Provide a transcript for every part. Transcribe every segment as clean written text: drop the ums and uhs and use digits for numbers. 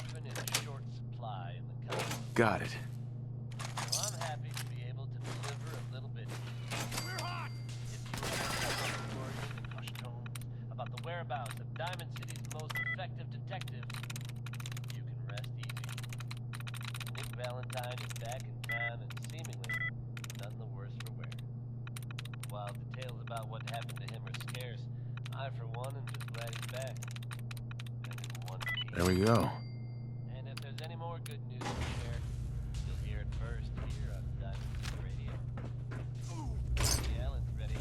often in short supply in the Commonwealth. Got it. So I'm happy to be able to deliver a little bit of heat. We're hot! If you remember stories in hushed tones about the whereabouts of Diamond City's most effective detective, you can rest easy. Nick Valentine is back in town and seemingly none the worse for wear. While details about what happened to him are scarce, I for one am just glad he's back. And in one piece. There we go. And if there's any more good news to share, you'll hear it first here on Diamond City Radio. The Allen's ready.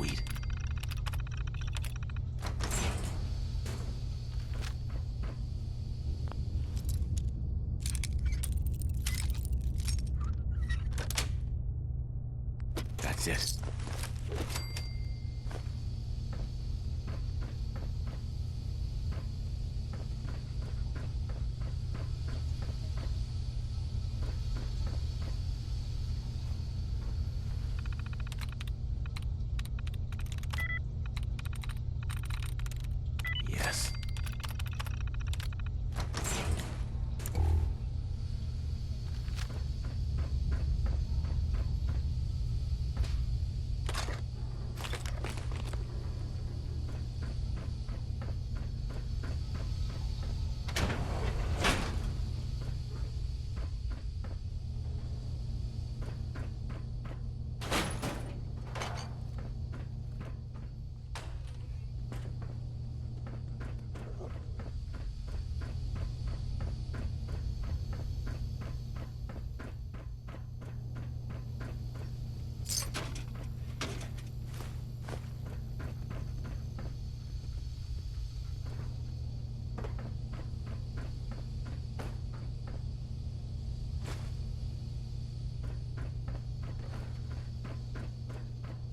Sweet. That's it. Yes.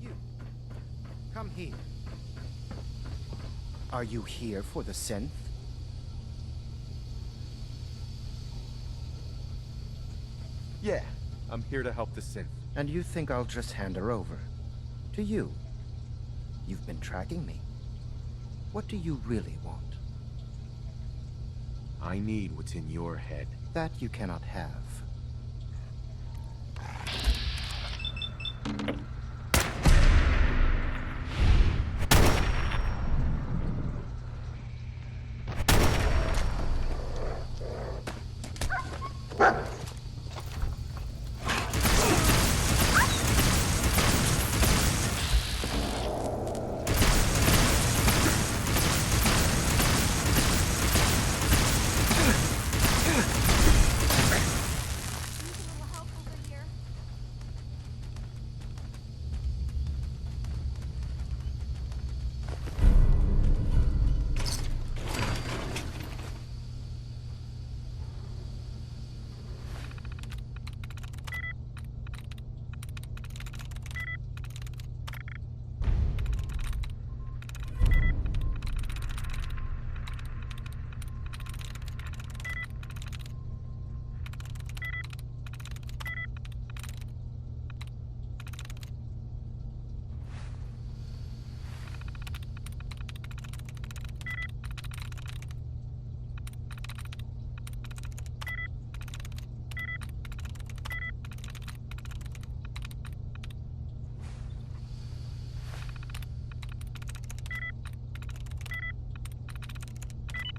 You, come here. Are you here for the synth? Yeah, I'm here to help the synth. And you think I'll just hand her over? To you? You've been tracking me. What do you really want? I need what's in your head. That you cannot have.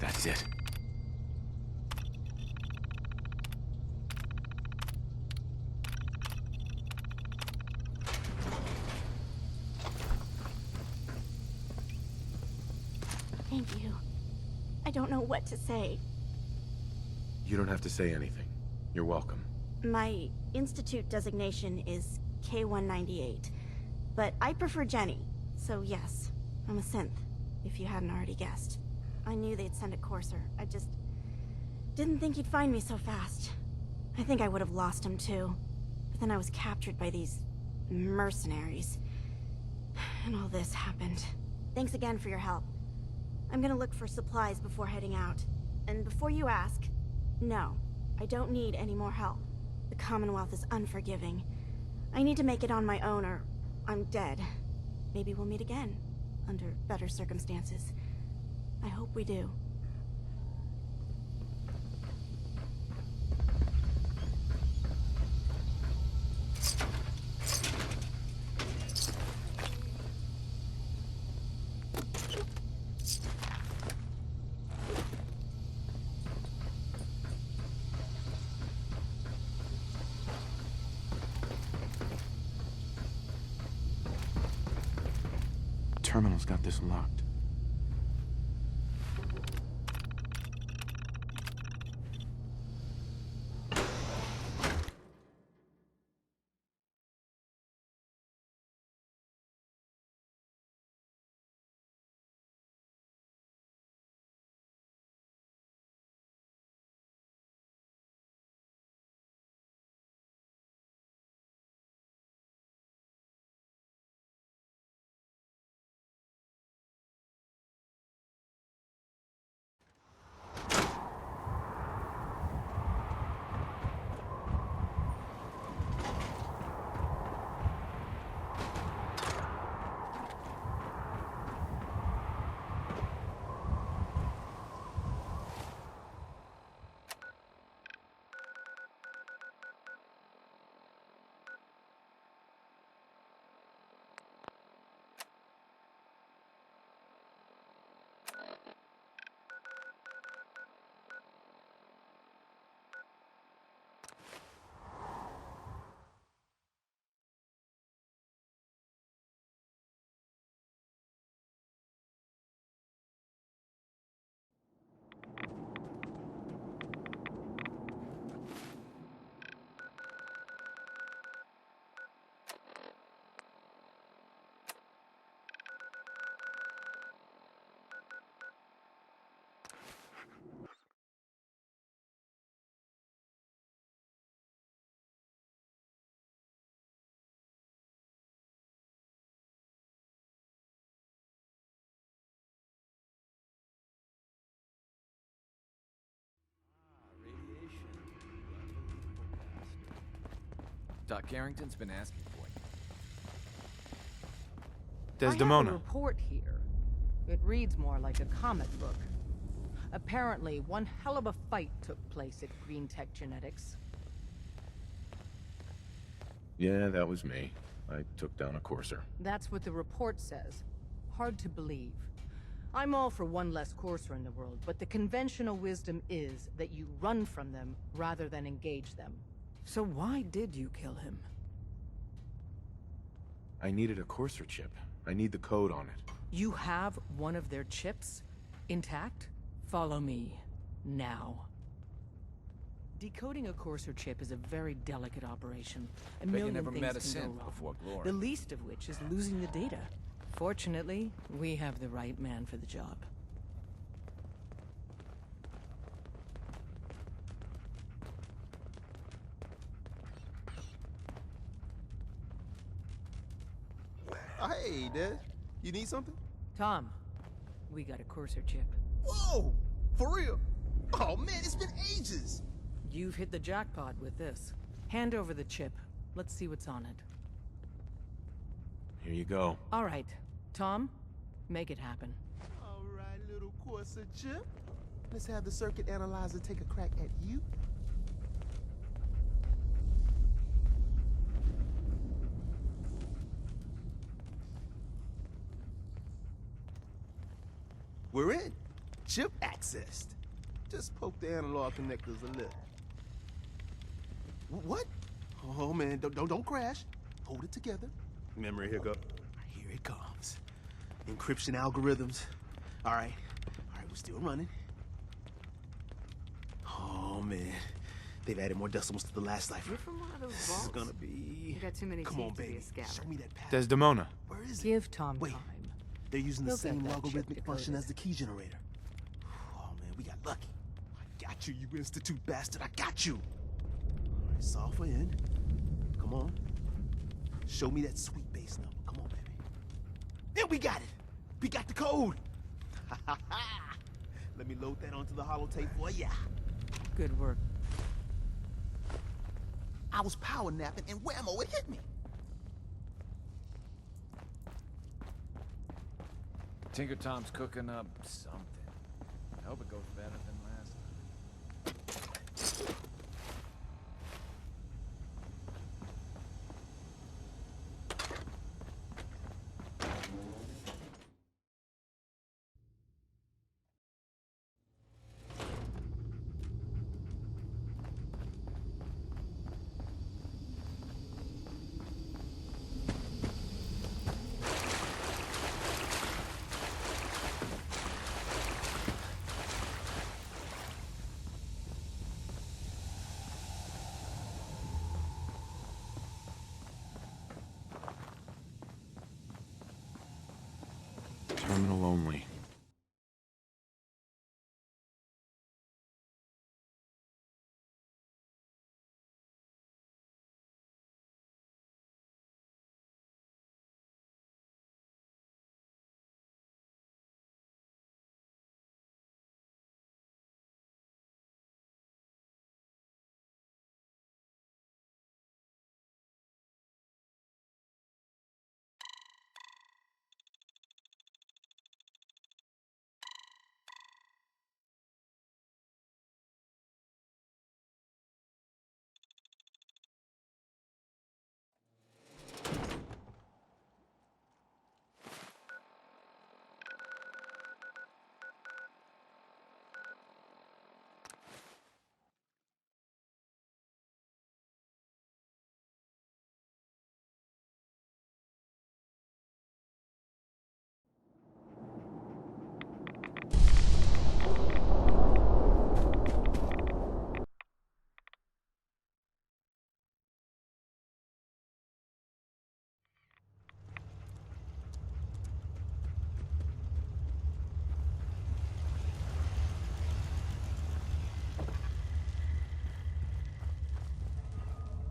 That's it. Thank you. I don't know what to say. You don't have to say anything. You're welcome. My institute designation is K-198, but I prefer Jenny, so yes, I'm a synth, if you hadn't already guessed. I knew they'd send a courser. I just didn't think he'd find me so fast. I think I would have lost him too, but then I was captured by these mercenaries. And all this happened. Thanks again for your help. I'm gonna look for supplies before heading out. And before you ask, no, I don't need any more help. The Commonwealth is unforgiving. I need to make it on my own or I'm dead. Maybe we'll meet again, under better circumstances. I hope we do. Terminal's got this locked. Doc Arrington's been asking for you. I have a Desdemona. report here. It reads more like a comic book. Apparently, one hell of a fight took place at Green Tech Genetics. Yeah, that was me. I took down a Courser. That's what the report says. Hard to believe. I'm all for one less Courser in the world, but the conventional wisdom is that you run from them rather than engage them. So why did you kill him? I needed a Courser chip. I need the code on it. You have one of their chips? Intact? Follow me. Now. Decoding a Courser chip is a very delicate operation. A Bet you million never things met a can go synth wrong. before Glory. The least of which is losing the data. Fortunately, we have the right man for the job. Hey, Des. You need something? Tom, we got a Courser chip. Whoa! For real? Oh, man, it's been ages! You've hit the jackpot with this. Hand over the chip. Let's see what's on it. Here you go. All right. Tom, make it happen. All right, little Corsa chip. Let's have the circuit analyzer take a crack at you. We're in. Chip accessed. Just poke the analog connectors a little. What? Oh man, don't crash. Hold it together. Memory hiccup. Here it comes. Encryption algorithms. All right, we're still running. Oh man, they've added more decimals to the last cipher. You're from one of those This vaults. is gonna be. You got too many Come teeth on, to be baby. a scammer. Show me that path. Desdemona. Where is it? Give Tom Wait. time. They're using the He'll get same that chip logarithmic function decoded. as the key generator. Oh man, we got lucky. I got you, you Institute bastard. I got you. All right, software in. Come on. Show me that sweet bass number. Come on, baby. Yeah, we got it. We got the code. Let me load that onto the holotape for ya. Good work. I was power napping and whammo, it hit me. Tinker Tom's cooking up something. I hope it goes better than last time. Terminal only.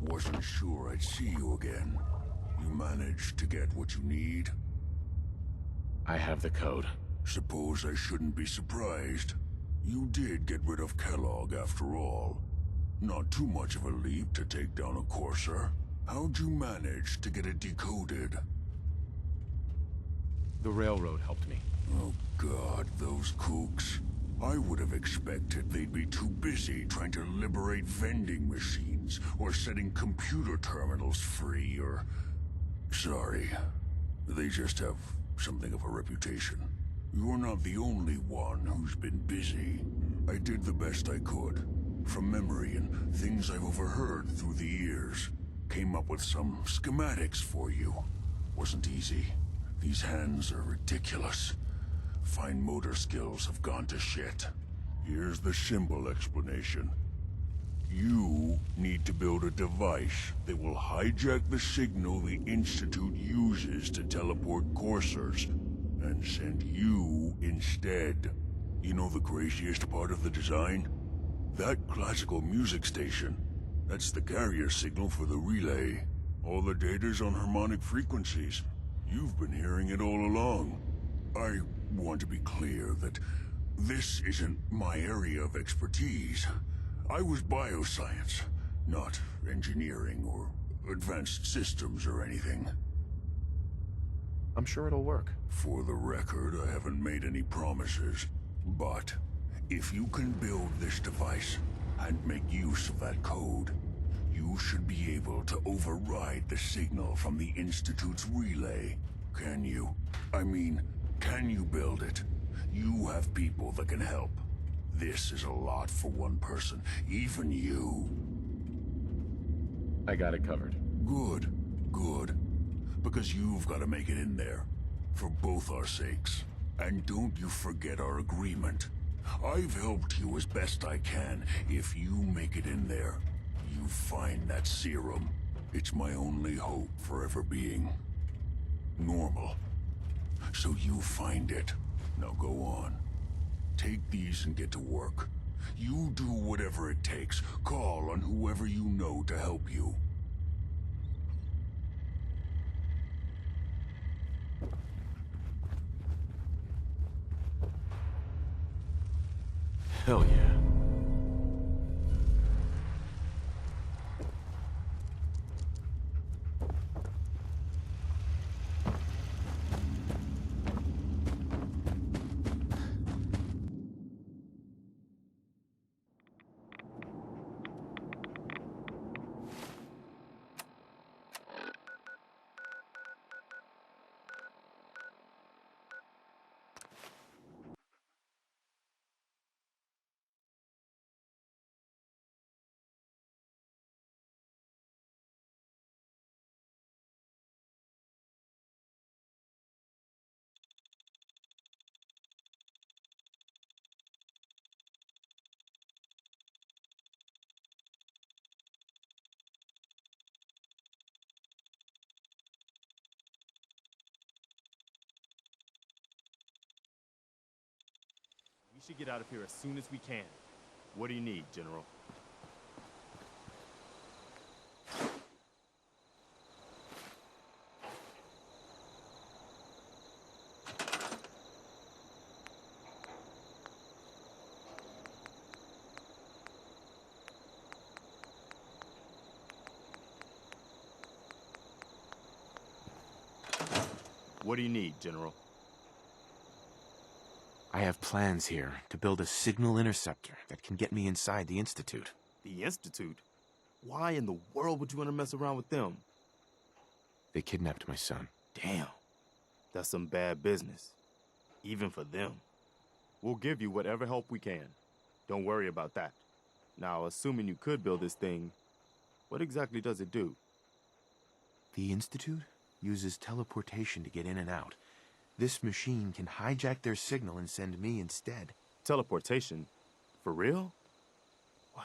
Wasn't sure I'd see you again. You managed to get what you need? I have the code. Suppose I shouldn't be surprised. You did get rid of Kellogg after all. Not too much of a leap to take down a Courser. How'd you manage to get it decoded? The railroad helped me. Oh God, those kooks. I would have expected they'd be too busy trying to liberate vending machines or setting computer terminals free or... Sorry. They just have something of a reputation. You're not the only one who's been busy. I did the best I could. From memory and things I've overheard through the years. Came up with some schematics for you. Wasn't easy. These hands are ridiculous. Fine motor skills have gone to shit. Here's the simple explanation. You need to build a device that will hijack the signal the Institute uses to teleport coursers, and send you instead. You know the craziest part of the design? That classical music station. That's the carrier signal for the relay. All the data's on harmonic frequencies. You've been hearing it all along. I want to be clear that this isn't my area of expertise. I was bioscience, not engineering or advanced systems or anything. I'm sure it'll work. For the record, I haven't made any promises. But if you can build this device and make use of that code, you should be able to override the signal from the Institute's relay. Can you? I mean, can you build it? You have people that can help. This is a lot for one person, even you. I got it covered. Good, good. Because you've got to make it in there. For both our sakes. And don't you forget our agreement. I've helped you as best I can. If you make it in there, you find that serum. It's my only hope for ever being normal. So you find it. Now go on. Take these and get to work. You do whatever it takes. Call on whoever you know to help you. Hell yeah. We should get out of here as soon as we can. What do you need, General? What do you need, General? I have plans here to build a signal interceptor that can get me inside the Institute. The Institute? Why in the world would you want to mess around with them? They kidnapped my son. Damn. That's some bad business. Even for them. We'll give you whatever help we can. Don't worry about that. Now, assuming you could build this thing, what exactly does it do? The Institute uses teleportation to get in and out. This machine can hijack their signal and send me instead. Teleportation? For real? Wow.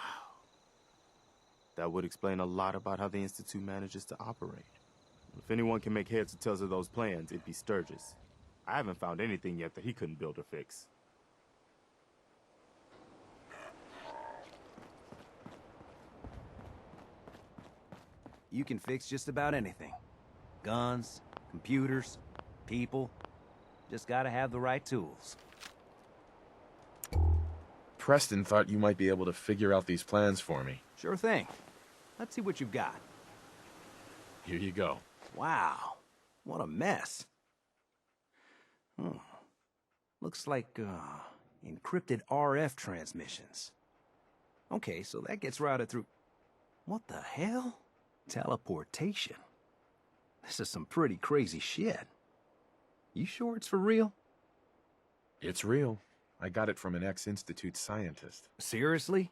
That would explain a lot about how the Institute manages to operate. If anyone can make heads or tails of those plans, it'd be Sturgis. I haven't found anything yet that he couldn't build or fix. You can fix just about anything. Guns, computers, people. Just gotta have the right tools. Preston thought you might be able to figure out these plans for me. Sure thing. Let's see what you've got. Here you go. Wow, what a mess. Looks like, encrypted RF transmissions. Okay, so that gets routed through... What the hell? Teleportation. This is some pretty crazy shit. You sure it's for real? It's real. I got it from an ex-Institute scientist. Seriously?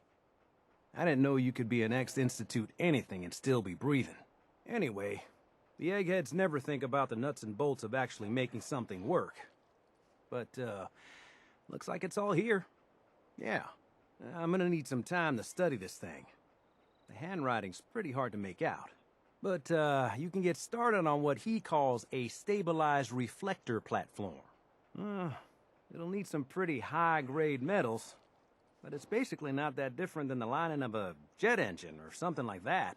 I didn't know you could be an ex-Institute anything and still be breathing. Anyway, the eggheads never think about the nuts and bolts of actually making something work. But, looks like it's all here. Yeah, I'm gonna need some time to study this thing. The handwriting's pretty hard to make out. But, you can get started on what he calls a stabilized reflector platform. It'll need some pretty high-grade metals, but it's basically not that different than the lining of a jet engine or something like that.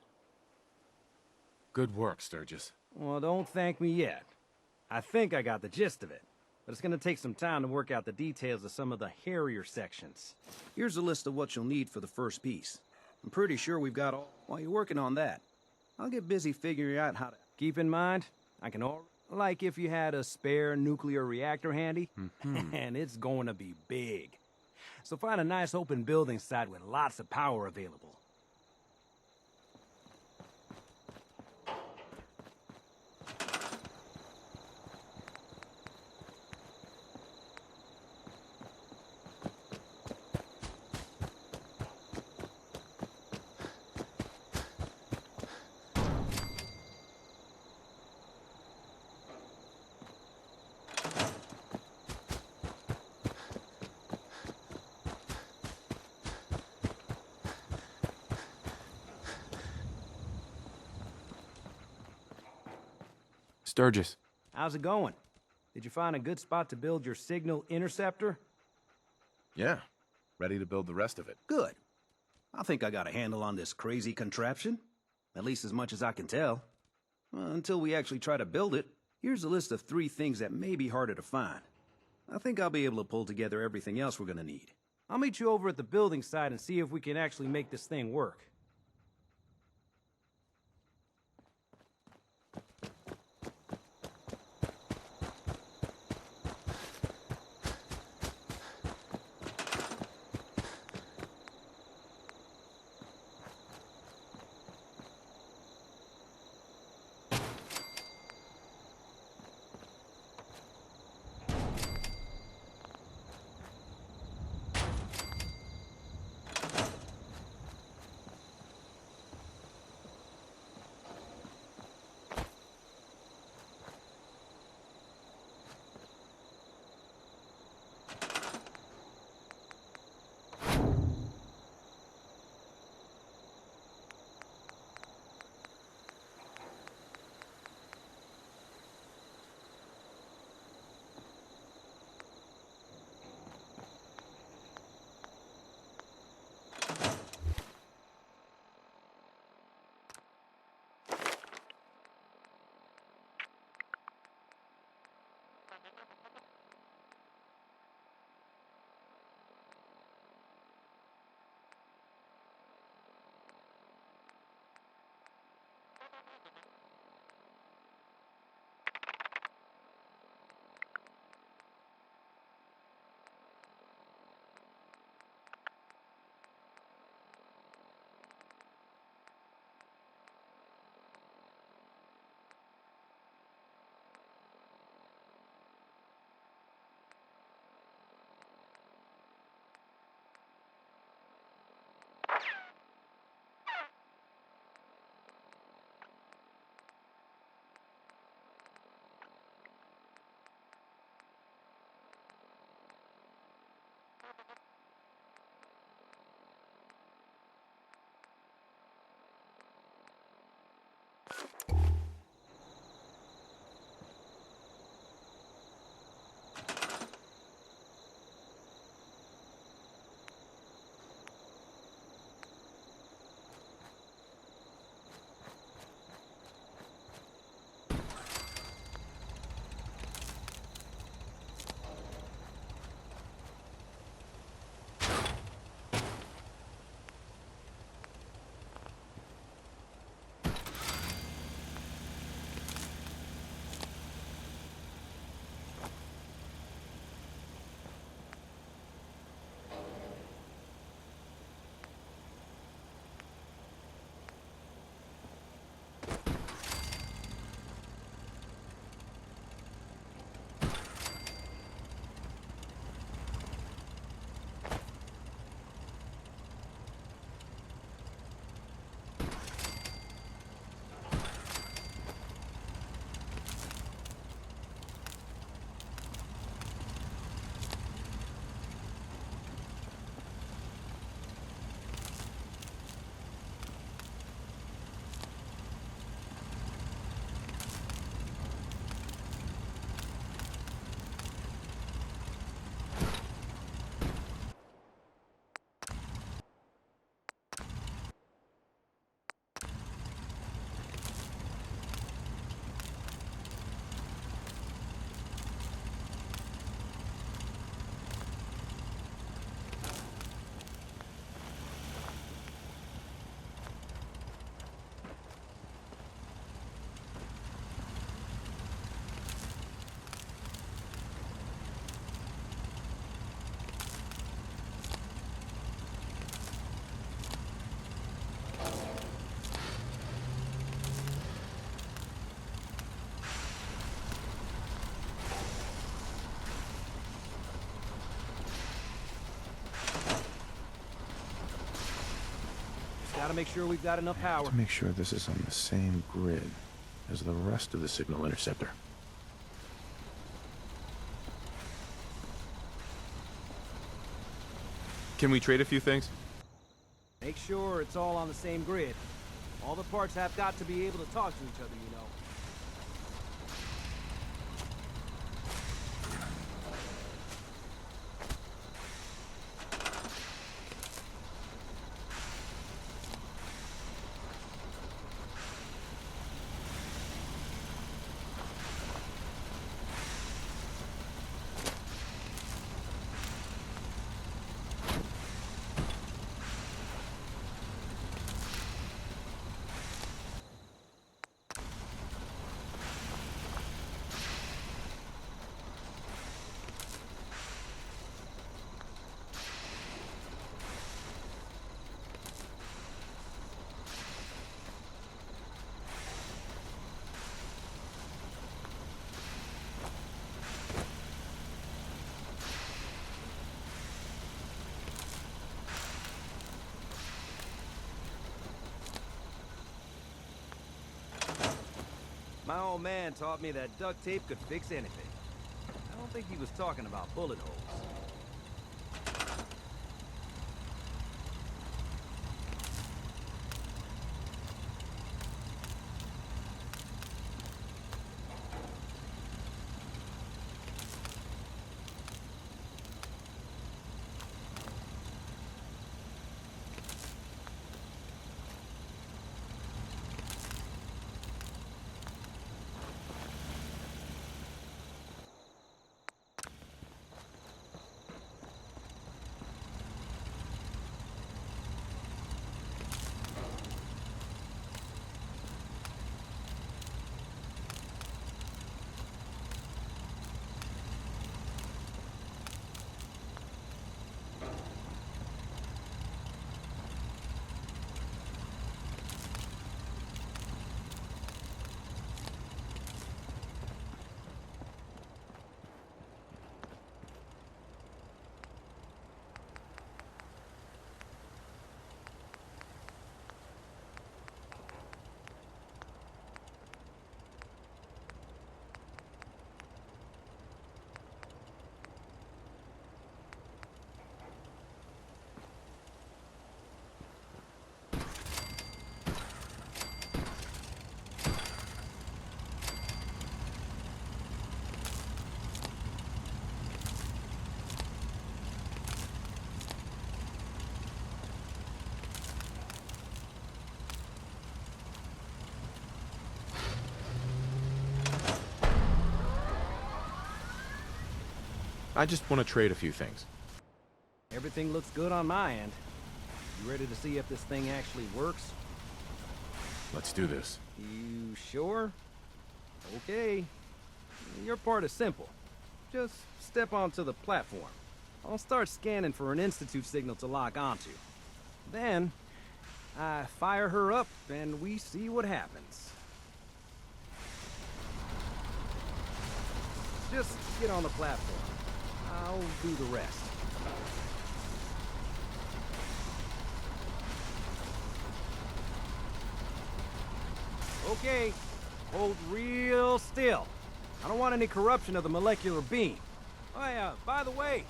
Good work, Sturgis. Well, don't thank me yet. I think I got the gist of it, but it's gonna take some time to work out the details of some of the hairier sections. Here's a list of what you'll need for the first piece. I'm pretty sure we've got all... While you're working on that, I'll get busy figuring out how to... Keep in mind, I can all... Like if you had a spare nuclear reactor handy, and it's going to be big. So find a nice open building site with lots of power available. Sturgis. How's it going? Did you find a good spot to build your signal interceptor? Yeah. Ready to build the rest of it. Good. I think I got a handle on this crazy contraption. At least as much as I can tell. Until we actually try to build it, here's a list of 3 things that may be harder to find. I think I'll be able to pull together everything else we're gonna need. I'll meet you over at the building site and see if we can actually make this thing work. Gotta make sure we've got enough power. To make sure this is on the same grid as the rest of the signal interceptor. Can we trade a few things? Make sure it's all on the same grid. All the parts have got to be able to talk to each other, you know. My old man taught me that duct tape could fix anything. I don't think he was talking about bullet holes. I just want to trade a few things. Everything looks good on my end. You ready to see if this thing actually works? Let's do this. You sure? Okay. Your part is simple. Just step onto the platform. I'll start scanning for an Institute signal to lock onto. Then, I fire her up and we see what happens. Just get on the platform. I'll do the rest. Okay, hold real still. I don't want any corruption of the molecular beam. Oh yeah, by the way,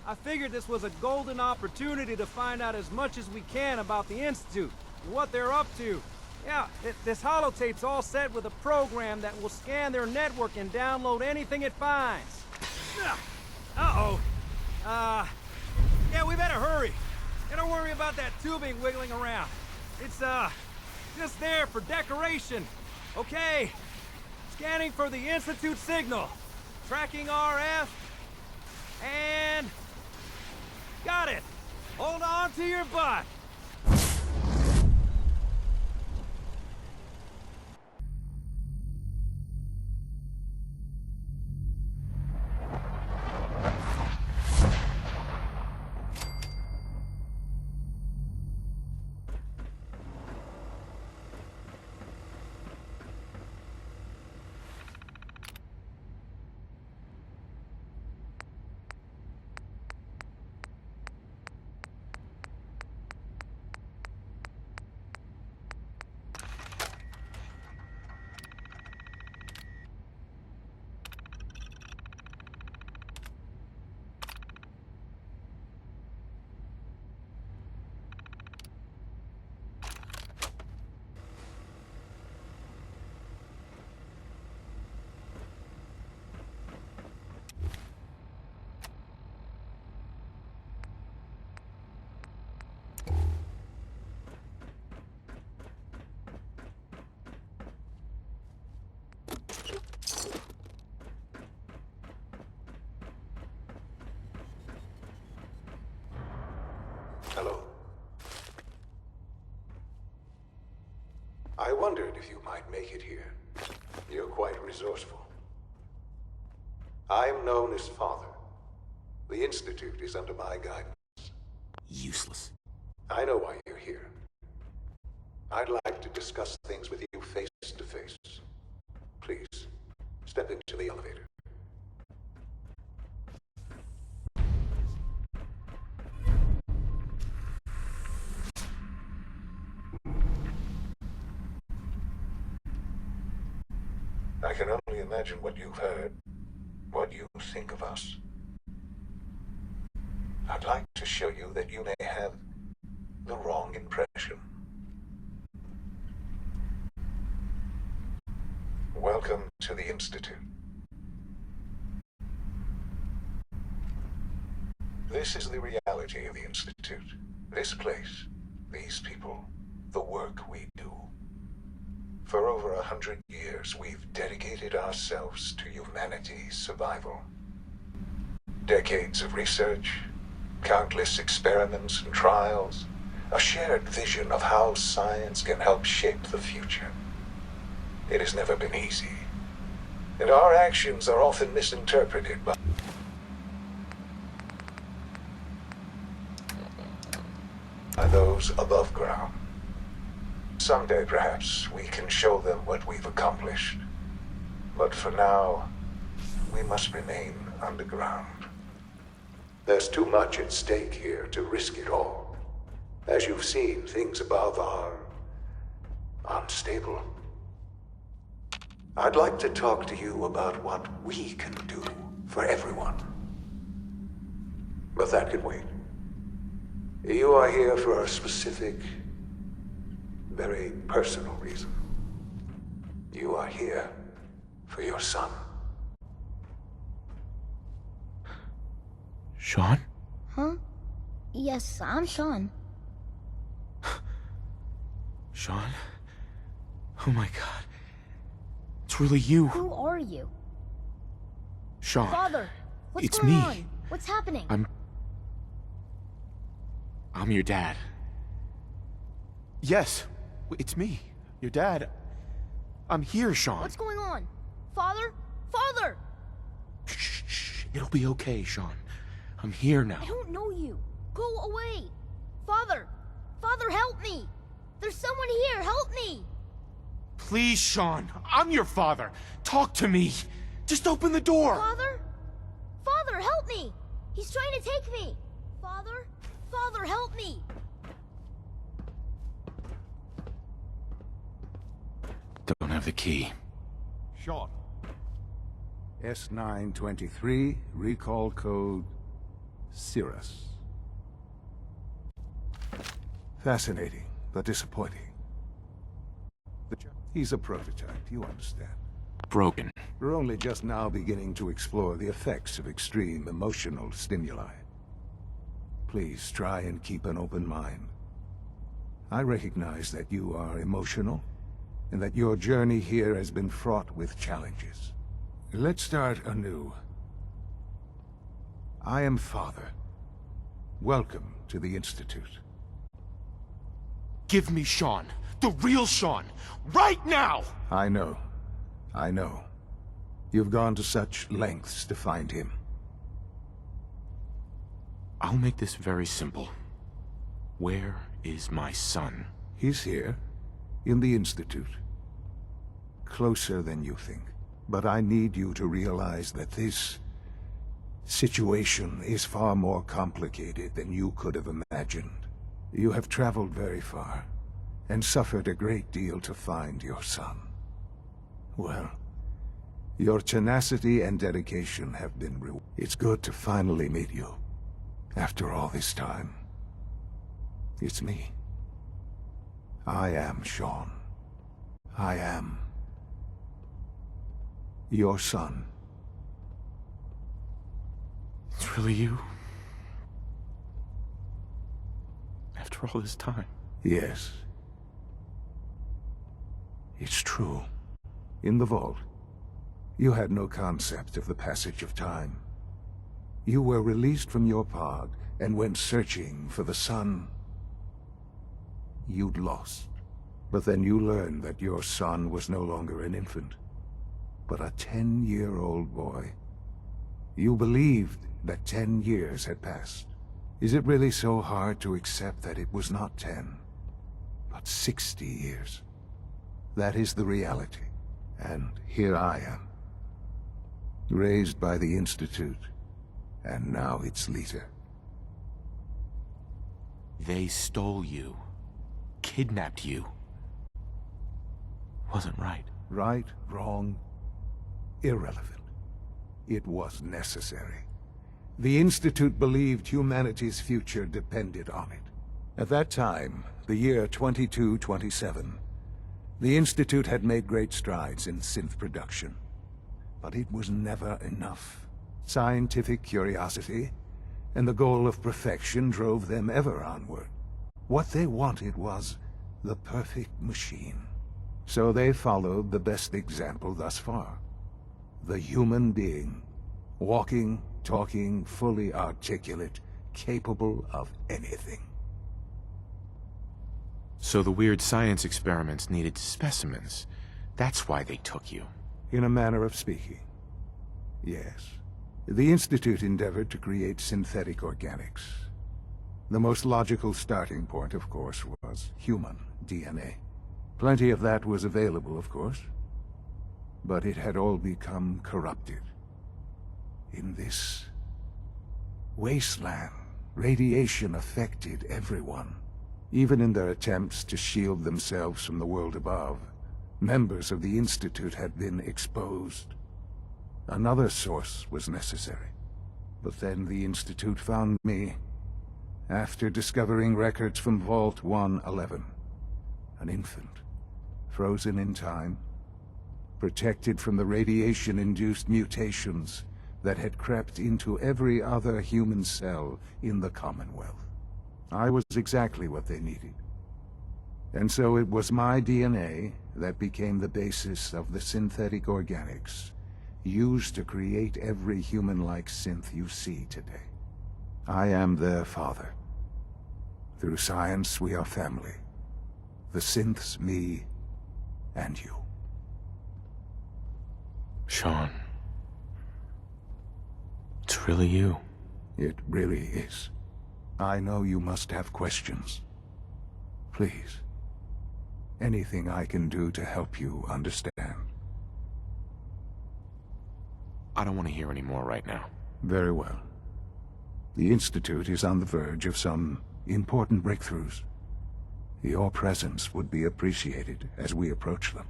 I figured this was a golden opportunity to find out as much as we can about the Institute and what they're up to. Yeah, this holotape's all set with a program that will scan their network and download anything it finds. Uh-oh. Yeah, we better hurry. And don't worry about that tubing wiggling around. It's, just there for decoration. Okay. Scanning for the Institute signal. Tracking RF. And... got it. Hold on to your butt. I wondered if you might make it here. You're quite resourceful. I'm known as Father. The Institute is under my guidance. Useless. I know why you're here. I'd like to discuss things with you face to face. Please, step into the elevator. I can only imagine what you've heard, what you think of us. I'd like to show you that you may have the wrong impression. Welcome to the Institute. This is the reality of the Institute. This place, these people, the work we do. For over 100 years, we've dedicated ourselves to humanity's survival. Decades of research, countless experiments and trials, a shared vision of how science can help shape the future. It has never been easy, and our actions are often misinterpreted by those above ground. Someday, perhaps, we can show them what we've accomplished. But for now, we must remain underground. There's too much at stake here to risk it all. As you've seen, things above are unstable. I'd like to talk to you about what we can do for everyone. But that can wait. You are here for a specific, very personal reason. You are here for your son. Sean? Huh? Yes, I'm Sean. Sean? Oh my god. It's really you. Who are you? Sean. Father, what's It's going me. on? What's happening? I'm your dad. Yes, it's me. Your dad. I'm here, Sean. What's going on? Father? Father! Shh. It'll be okay, Sean. I'm here now. I don't know you. Go away. Father! Father, help me! There's someone here, help me! Please, Sean. I'm your father. Talk to me. Just open the door. Father? Father, help me! He's trying to take me! Father? Father, help me! Don't have the key. Sean. S923, recall code Cirrus. Fascinating, but disappointing. He's a prototype, you understand. Broken. We're only just now beginning to explore the effects of extreme emotional stimuli. Please try and keep an open mind. I recognize that you are emotional, and that your journey here has been fraught with challenges. Let's start anew. I am Father. Welcome to the Institute. Give me Sean. The real Sean. Right now! I know. I know. You've gone to such lengths to find him. I'll make this very simple. Where is my son? He's here, in the Institute. Closer than you think. But I need you to realize that this situation is far more complicated than you could have imagined. You have traveled very far, and suffered a great deal to find your son. Well, your tenacity and dedication have been rewarded. It's good to finally meet you, after all this time. It's me. I am Sean. I am your son. It's really you? After all this time? Yes. It's true. In the vault, you had no concept of the passage of time. You were released from your pod and went searching for the son you'd lost. But then you learned that your son was no longer an infant, but a 10-year-old boy. You believed that 10 years had passed. Is it really so hard to accept that it was not 10, but 60 years? That is the reality, and here I am. Raised by the Institute, and now its leader. They stole you. Kidnapped you. Wasn't right. Right, wrong, irrelevant. It was necessary. The Institute believed humanity's future depended on it. At that time, the year 2227, the Institute had made great strides in synth production. But it was never enough. Scientific curiosity and the goal of perfection drove them ever onward. What they wanted was the perfect machine. So they followed the best example thus far. The human being. Walking, talking, fully articulate, capable of anything. So the weird science experiments needed specimens. That's why they took you. In a manner of speaking. Yes. The Institute endeavored to create synthetic organics. The most logical starting point, of course, was human DNA. Plenty of that was available, of course. But it had all become corrupted. In this wasteland, radiation affected everyone. Even in their attempts to shield themselves from the world above, members of the Institute had been exposed. Another source was necessary. But then the Institute found me, after discovering records from Vault 111. An infant, frozen in time, protected from the radiation-induced mutations that had crept into every other human cell in the Commonwealth. I was exactly what they needed. And so it was my DNA that became the basis of the synthetic organics used to create every human-like synth you see today. I am their father. Through science, we are family. The synths, me, and you. Sean. It's really you. It really is. I know you must have questions. Please. Anything I can do to help you understand. I don't want to hear any more right now. Very well. The Institute is on the verge of some important breakthroughs. Your presence would be appreciated as we approach them.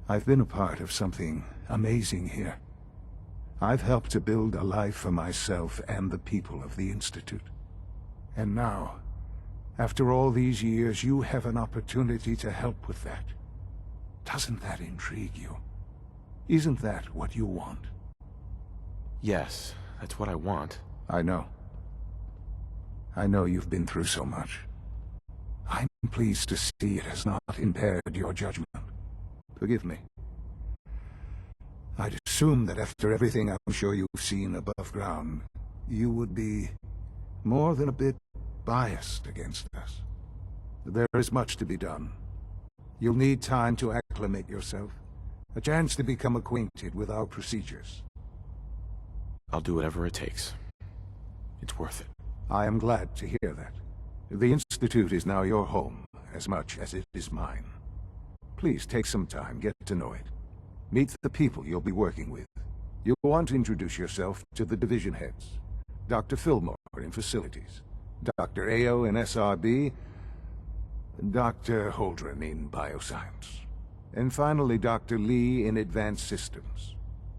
I've been a part of something amazing here. I've helped to build a life for myself and the people of the Institute. And now, after all these years, you have an opportunity to help with that. Doesn't that intrigue you? Isn't that what you want? Yes, that's what I want. I know. I know you've been through so much. I'm pleased to see it has not impaired your judgment. Forgive me. I'd assume that after everything I'm sure you've seen above ground, you would be more than a bit biased against us. There is much to be done. You'll need time to acclimate yourself, a chance to become acquainted with our procedures. I'll do whatever it takes. It's worth it. I am glad to hear that. The Institute is now your home, as much as it is mine. Please take some time, get to know it. Meet the people you'll be working with. You'll want to introduce yourself to the division heads. Dr. Fillmore in Facilities, Dr. Ao in SRB, Dr. Holdren in Bioscience, and finally Dr. Lee in Advanced Systems.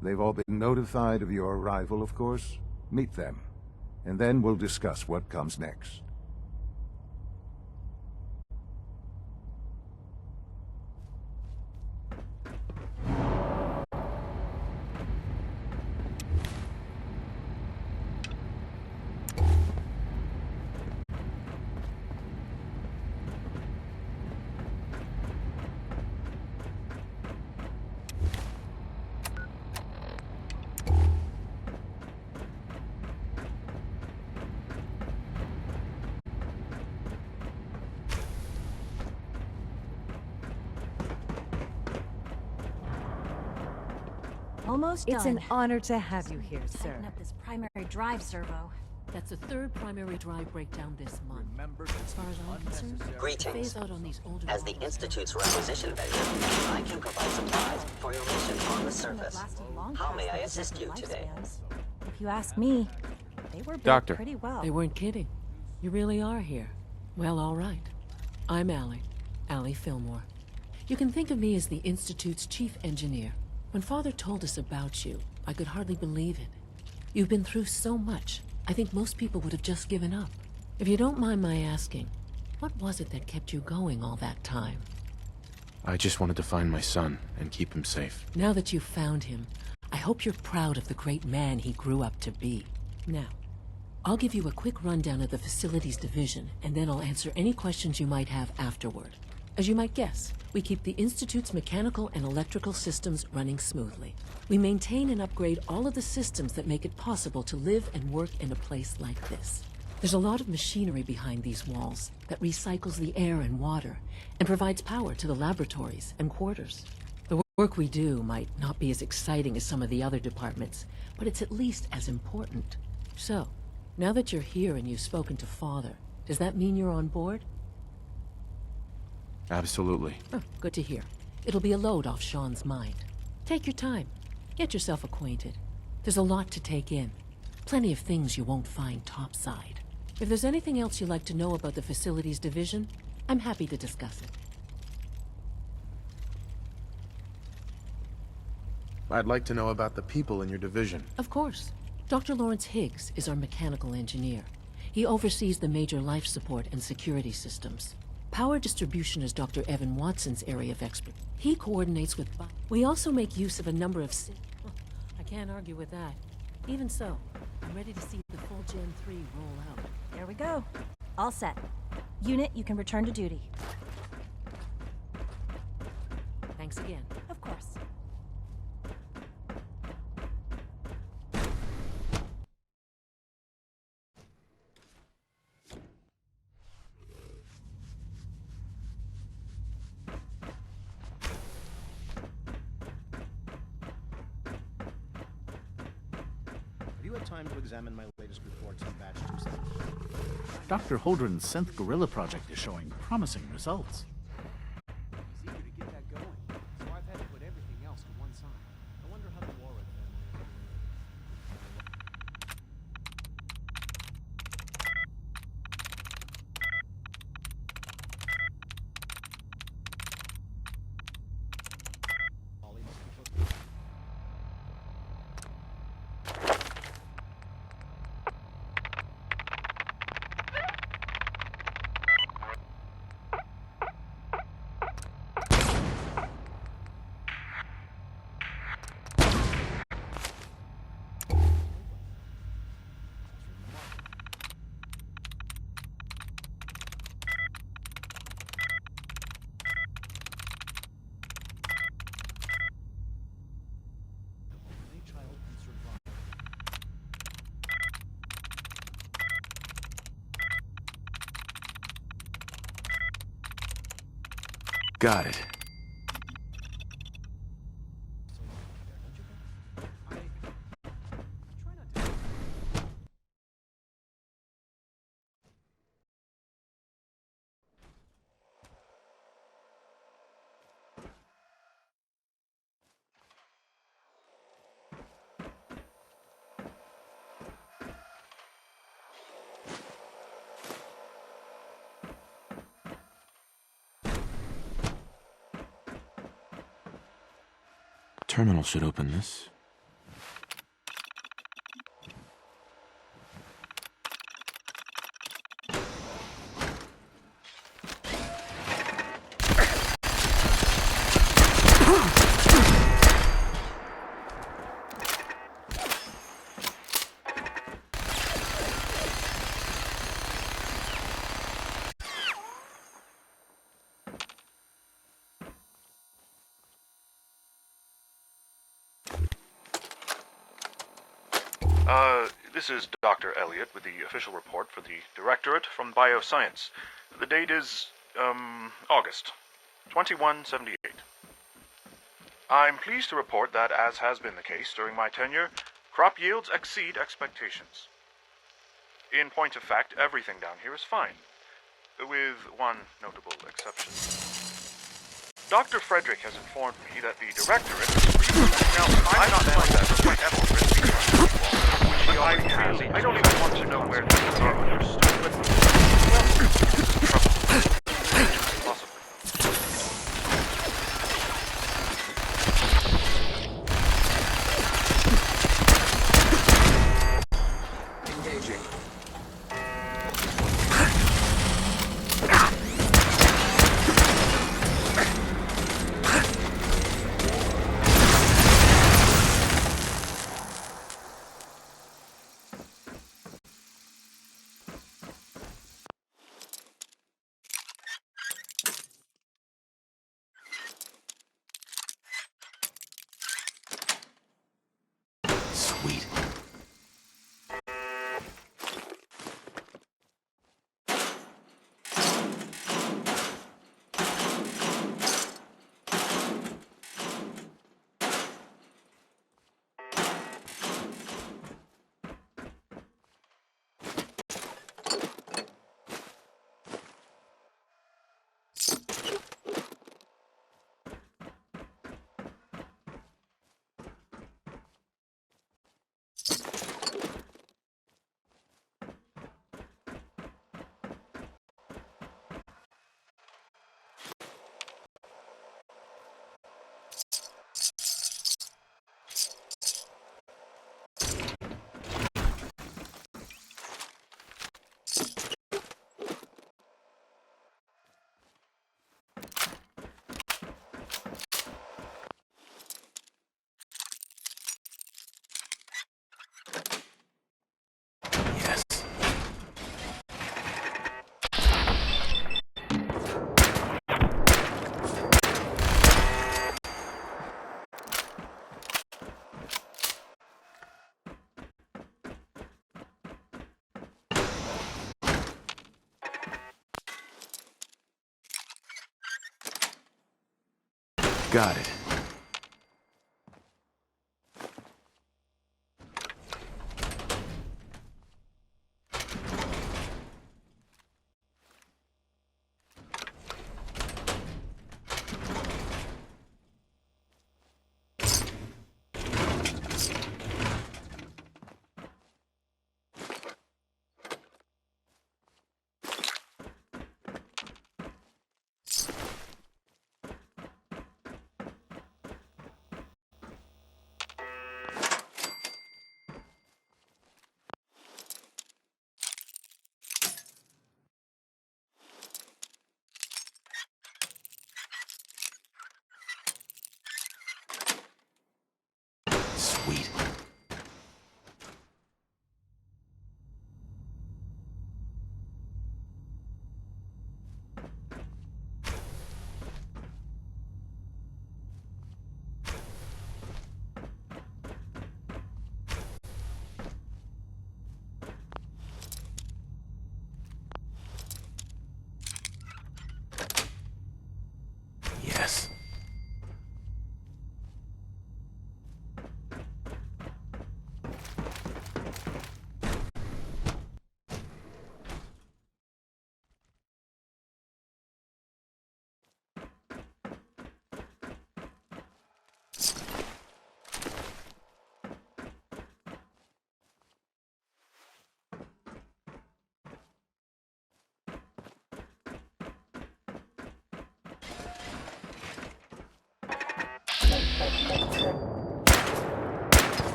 They've all been notified of your arrival, of course. Meet them, and then we'll discuss what comes next. Almost It's done. an honor to have you here, sir. Setting up this primary drive servo. That's the third primary drive breakdown this month. As far as I'm concerned, Greetings. phase out on these older As the models. Institute's requisition vendor, I can provide supplies for your mission on the surface. How may I assist you today? If you ask me, they were built Doctor. pretty well. They weren't kidding. You really are here. Well, all right. I'm Allie Fillmore. You can think of me as the Institute's chief engineer. When Father told us about you, I could hardly believe it. You've been through so much, I think most people would have just given up. If you don't mind my asking, what was it that kept you going all that time? I just wanted to find my son and keep him safe. Now that you've found him, I hope you're proud of the great man he grew up to be. Now, I'll give you a quick rundown of the Facilities Division, and then I'll answer any questions you might have afterward. As you might guess, we keep the Institute's mechanical and electrical systems running smoothly. We maintain and upgrade all of the systems that make it possible to live and work in a place like this. There's a lot of machinery behind these walls that recycles the air and water and provides power to the laboratories and quarters. The work we do might not be as exciting as some of the other departments, but it's at least as important. So, now that you're here and you've spoken to Father, does that mean you're on board? Absolutely. Oh, good to hear. It'll be a load off Sean's mind. Take your time. Get yourself acquainted. There's a lot to take in. Plenty of things you won't find topside. If there's anything else you'd like to know about the Facilities Division, I'm happy to discuss it. I'd like to know about the people in your division. Of course. Dr. Lawrence Higgs is our mechanical engineer. He oversees the major life support and security systems. Power distribution is Dr. Evan Watson's area of expertise. He coordinates with... We also make use of a number of... I can't argue with that. Even so, I'm ready to see the full Gen 3 roll out. There we go. All set. Unit, you can return to duty. Thanks again. Of course. Have you had time to examine my latest reports on Batch 270? Dr. Holdren's synth gorilla project is showing promising results. He's eager to get that going, so I've had to put everything else to one side. I wonder how the Warren family... Got it. Terminal should open this. This is Dr. Elliot with the official report for the Directorate from Bioscience. The date is, August 2178. I'm pleased to report that, as has been the case during my tenure, crop yields exceed expectations. In point of fact, everything down here is fine, with one notable exception. Dr. Frederick has informed me that the Directorate is now, I'm not saying that for whatever which he already has. I don't even want to know where things are understood, but well, this is trouble. Possibly. Engaging. Sweet. Yes. Got it. Sweet. Yes.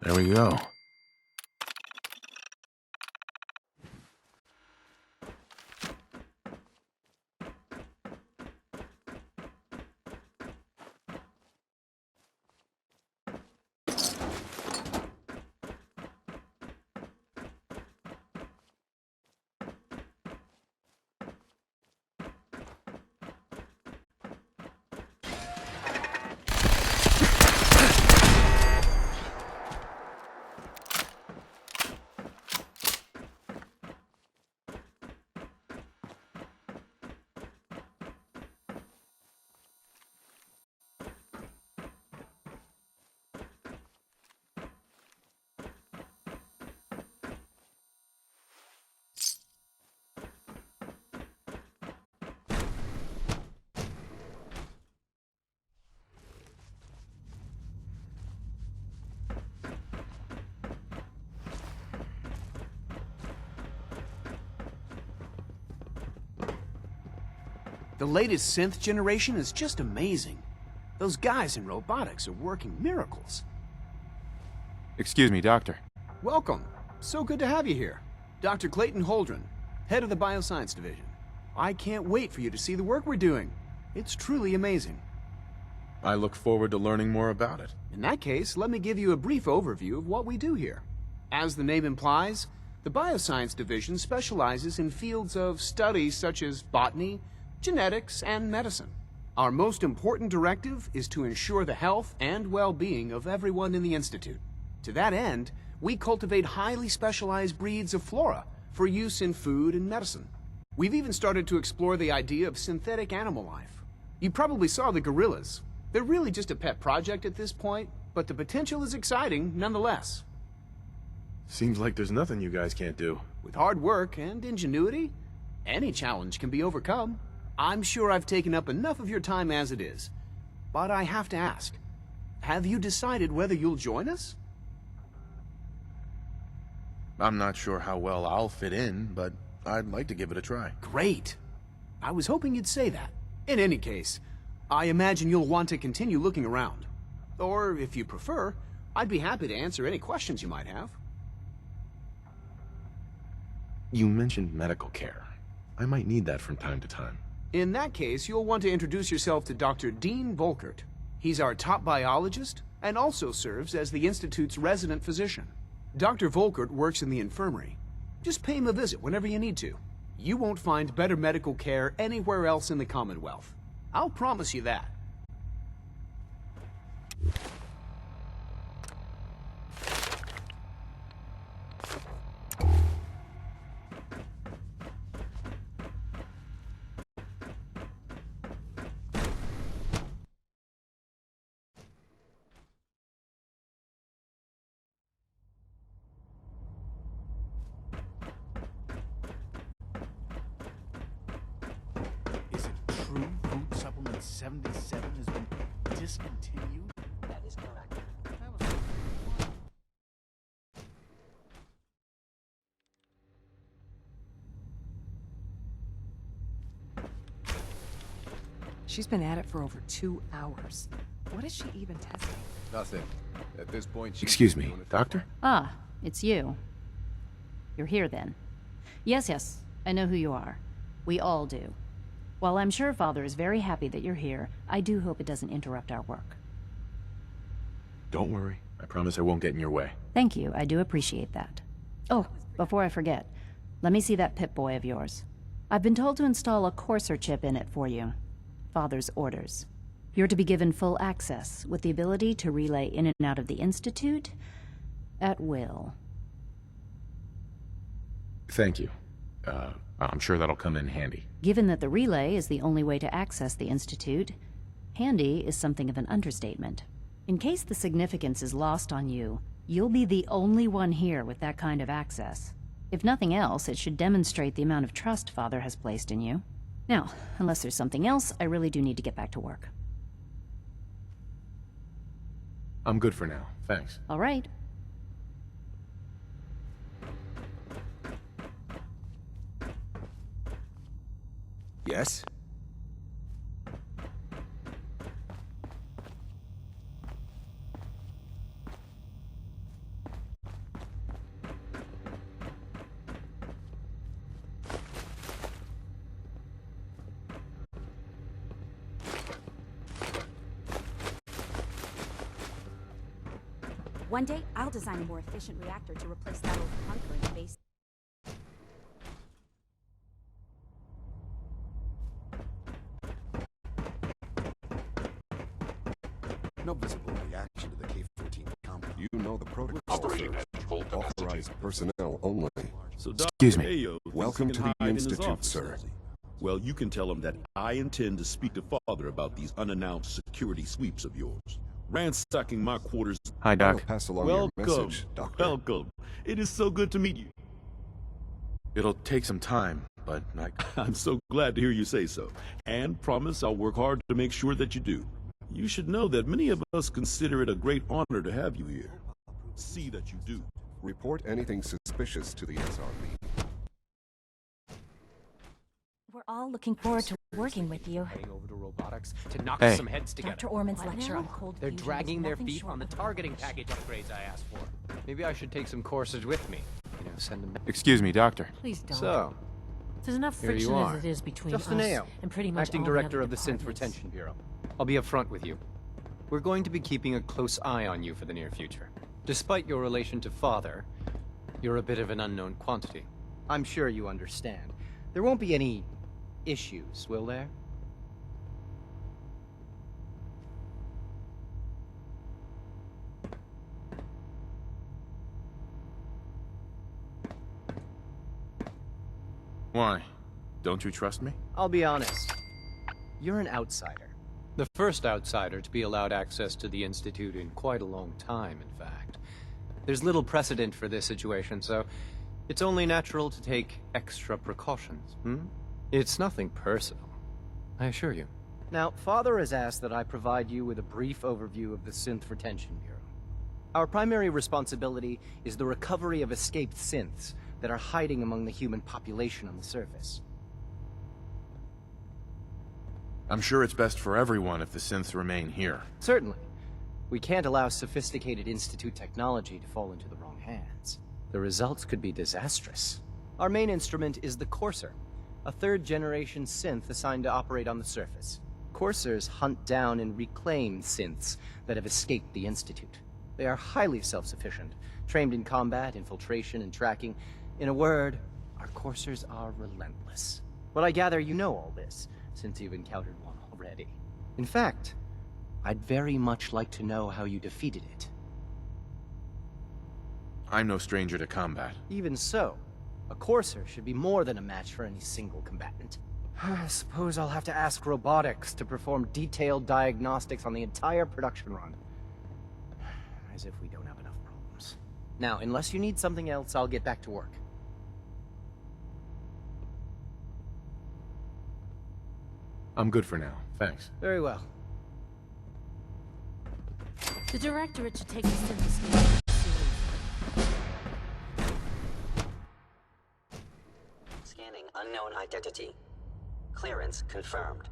There we go. The latest synth generation is just amazing. Those guys in robotics are working miracles. Excuse me, Doctor. Welcome. So good to have you here. Dr. Clayton Holdren, head of the Bioscience Division. I can't wait for you to see the work we're doing. It's truly amazing. I look forward to learning more about it. In that case, let me give you a brief overview of what we do here. As the name implies, the Bioscience Division specializes in fields of study such as botany, genetics, and medicine. Our most important directive is to ensure the health and well-being of everyone in the Institute. To that end, we cultivate highly specialized breeds of flora for use in food and medicine. We've even started to explore the idea of synthetic animal life. You probably saw the gorillas. They're really just a pet project at this point, but the potential is exciting nonetheless. Seems like there's nothing you guys can't do. With hard work and ingenuity, any challenge can be overcome. I'm sure I've taken up enough of your time as it is, but I have to ask, have you decided whether you'll join us? I'm not sure how well I'll fit in, but I'd like to give it a try. Great. I was hoping you'd say that. In any case, I imagine you'll want to continue looking around. Or, if you prefer, I'd be happy to answer any questions you might have. You mentioned medical care. I might need that from time to time. In that case, you'll want to introduce yourself to Dr. Dean Volkert. He's our top biologist and also serves as the Institute's resident physician. Dr. Volkert works in the infirmary. Just pay him a visit whenever you need to. You won't find better medical care anywhere else in the Commonwealth. I'll promise you that. Is it true Food Supplement 77 has been discontinued? That is correct. She's been at it for over 2 hours. What is she even testing? Nothing. At this point, she's Excuse me, Doctor? Ah, it's you. You're here then. Yes, I know who you are. We all do. While I'm sure Father is very happy that you're here, I do hope it doesn't interrupt our work. Don't worry. I promise I won't get in your way. Thank you, I do appreciate that. Oh, before I forget, let me see that Pip-Boy of yours. I've been told to install a Courser chip in it for you. Father's orders. You're to be given full access, with the ability to relay in and out of the Institute at will. Thank you. I'm sure that'll come in handy. Given that the relay is the only way to access the Institute, handy is something of an understatement. In case the significance is lost on you, you'll be the only one here with that kind of access. If nothing else, it should demonstrate the amount of trust Father has placed in you. Now, unless there's something else, I really do need to get back to work. I'm good for now. Thanks. All right. Yes? One day, I'll design a more efficient reactor to replace that old bunker in the base. No visible reaction to the K-14 compound. You know the protocol. Authorized personnel only. So, Excuse me. Ayo, Welcome to the in his Institute, office, sir. does he? Well, you can tell him that I intend to speak to Father about these unannounced security sweeps of yours. Ransacking my quarters. Hi, Doc. I'll pass along Welcome, your message, Doctor. welcome. It is so good to meet you. It'll take some time, but I'm so glad to hear you say so, and promise I'll work hard to make sure that you do. You should know that many of us consider it a great honor to have you here. See that you do. Report anything suspicious to the SRB. We're all looking forward to working with you. Heading over to robotics to knock Hey. some heads together. Dr. Orman's lecture on cold They're fusion dragging was their nothing feet short on the of targeting package upgrades I asked for. Maybe I should take some courses with me. You know, send them. Excuse me, Doctor. Please don't. So, There's enough here friction you as are. it is between Justin us Ayo, and pretty much acting all director the of the Synth departments. Retention Bureau. I'll be upfront with you. We're going to be keeping a close eye on you for the near future. Despite your relation to Father, you're a bit of an unknown quantity. I'm sure you understand. There won't be any issues, will there? Why? Don't you trust me? I'll be honest. You're an outsider. The first outsider to be allowed access to the Institute in quite a long time, in fact. There's little precedent for this situation, so it's only natural to take extra precautions, It's nothing personal, I assure you. Now, Father has asked that I provide you with a brief overview of the Synth Retention Bureau. Our primary responsibility is the recovery of escaped synths that are hiding among the human population on the surface. I'm sure it's best for everyone if the synths remain here. Certainly. We can't allow sophisticated Institute technology to fall into the wrong hands. The results could be disastrous. Our main instrument is the Courser, a third-generation synth assigned to operate on the surface. Coursers hunt down and reclaim synths that have escaped the Institute. They are highly self-sufficient, trained in combat, infiltration, and tracking. In a word, our Coursers are relentless. But I gather you know all this, since you've encountered one already. In fact, I'd very much like to know how you defeated it. I'm no stranger to combat. Even so, a Courser should be more than a match for any single combatant. I suppose I'll have to ask robotics to perform detailed diagnostics on the entire production run. As if we don't have enough problems. Now, unless you need something else, I'll get back to work. I'm good for now, thanks. Very well. The Directorate should take the synthesis seriously. Scanning unknown identity. Clearance confirmed.